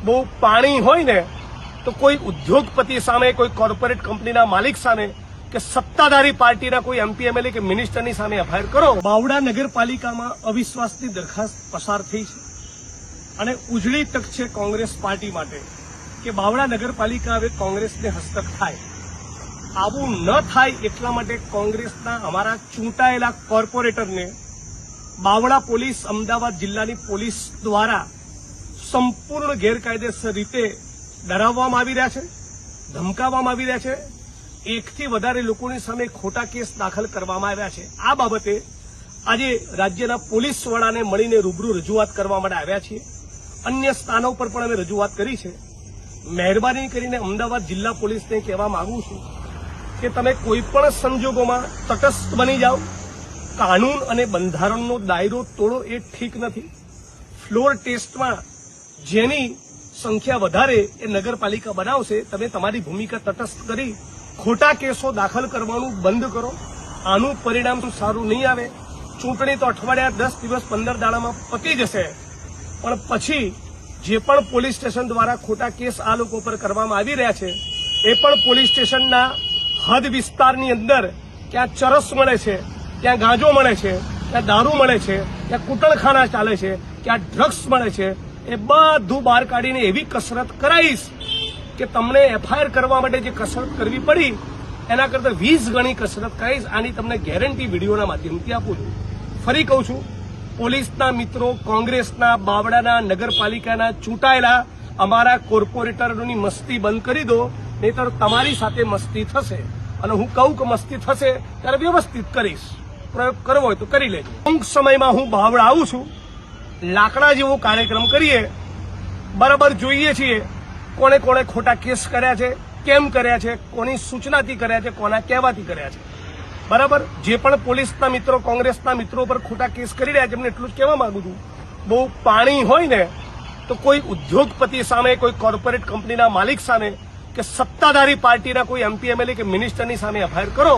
બહુ પાણી હોય ને તો કોઈ ઉદ્યોગપતિ સામે, કોઈ કોર્પોરેટ કંપનીના માલિક સામે કે સત્તાધારી પાર્ટીના કોઈ એમપી, એમએલએ કે મિનિસ્ટરની સામે એફઆઈઆર કરો. બાવડા નગરપાલિકામાં અવિશ્વાસની દરખાસ્ત પસાર થઈ છે અને ઉજળી તક છે કોંગ્રેસ પાર્ટી માટે કે બાવડા નગરપાલિકા હવે કોંગ્રેસને હસ્તક થાય. આવું ન થાય એટલા માટે કોંગ્રેસના અમારા ચૂંટાયેલા કોર્પોરેટરને બાવડા પોલીસ, અમદાવાદ જિલ્લાની પોલીસ દ્વારા સંપૂર્ણ ગેરકાયદેસર રીતે ડરાવવામાં આવી રહ્યા છે, ધમકાવવામાં આવી રહ્યા છે. એકથી વધારે લોકોની સામે ખોટા કેસ દાખલ કરવામાં આવ્યા છે. આ બાબતે આજે રાજ્યના પોલીસ વડાને મળીને રૂબરૂ રજૂઆત કરવા માટે આવ્યા છીએ. અન્ય સ્થાનો પર પણ અમે રજૂઆત કરી છે. મહેરબાની કરીને અમદાવાદ જિલ્લા પોલીસને કહેવા માંગુ છું કે તમે કોઈ પણ સંજોગોમાં તટસ્થ બની જાઓ. કાનૂન અને બંધારણનો દાયરો તોડો એ ઠીક નથી. ફ્લોર ટેસ્ટમાં જેની સંખ્યા વધારે એ નગરપાલિકા બનાવશે. તમે તમારી ભૂમિકા તટસ્થ કરી ખોટા કેસો દાખલ કરવાનું બંધ કરો. આનું પરિણામ સારું નહીં આવે. ચૂંટણી તો અઠવાડિયા, 10 દિવસ, 15 દાડામાં પતી જશે, પણ પછી જે પણ પોલીસ સ્ટેશન દ્વારા ખોટા કેસ આ લોકો પર કરવામાં આવી રહ્યા છે એ પણ પોલીસ સ્ટેશનના હદ વિસ્તારની અંદર ક્યાં ચરસ મળે છે, ક્યાં ગાંજો મળે છે, ક્યાં દારૂ મળે છે, ક્યાં કૂટણખાના ચાલે છે, ક્યાં ડ્રગ્સ મળે છે, એ બધું બહાર કાઢીને એવી કસરત કરાવીશ કે તમને એફઆઈઆર કરવા માટે જે કસરત કરવી પડી એના કરતાં 20 ગણી કસરત કરાવીશ. આની તમને ગેરંટી વિડીયોના માધ્યમથી આપું છું. ફરી કહું છું, પોલીસના મિત્રો, કોંગ્રેસના, બાવડાના, નગરપાલિકાના ચૂંટાયેલા અમારા કોર્પોરેટરોની મસ્તી બંધ કરી દો, નહીંતર તમારી સાથે મસ્તી થશે. અને હું કહું કે મસ્તી થશે ત્યારે વ્યવસ્થિત કરીશ. પ્રયોગ કરવો હોય તો કરી લેજો. ટૂંક સમયમાં હું બાવડા આવું છું. લાકડા જેવો કાર્યક્રમ કરીએ. બરાબર જોઈએ છીએ કોણે કોણે ખોટા કેસ કર્યા છે, કેમ કર્યા છે, કોની સૂચનાથી કર્યા છે, કોના કહેવાથી કર્યા છે. બરાબર, જે પણ પોલીસના મિત્રો, કોંગ્રેસના મિત્રો પર ખોટા કેસ કરી રહ્યા છે એમને એટલું જ કહેવા માંગુ છું, બહુ પાણી હોય ને તો કોઈ ઉદ્યોગપતિ સામે, કોઈ કોર્પોરેટ કંપનીના માલિક સામે કે સત્તાધારી પાર્ટીના કોઈ એમપી, એમએલએ કે મિનિસ્ટરની સામે એફઆઈઆર કરો.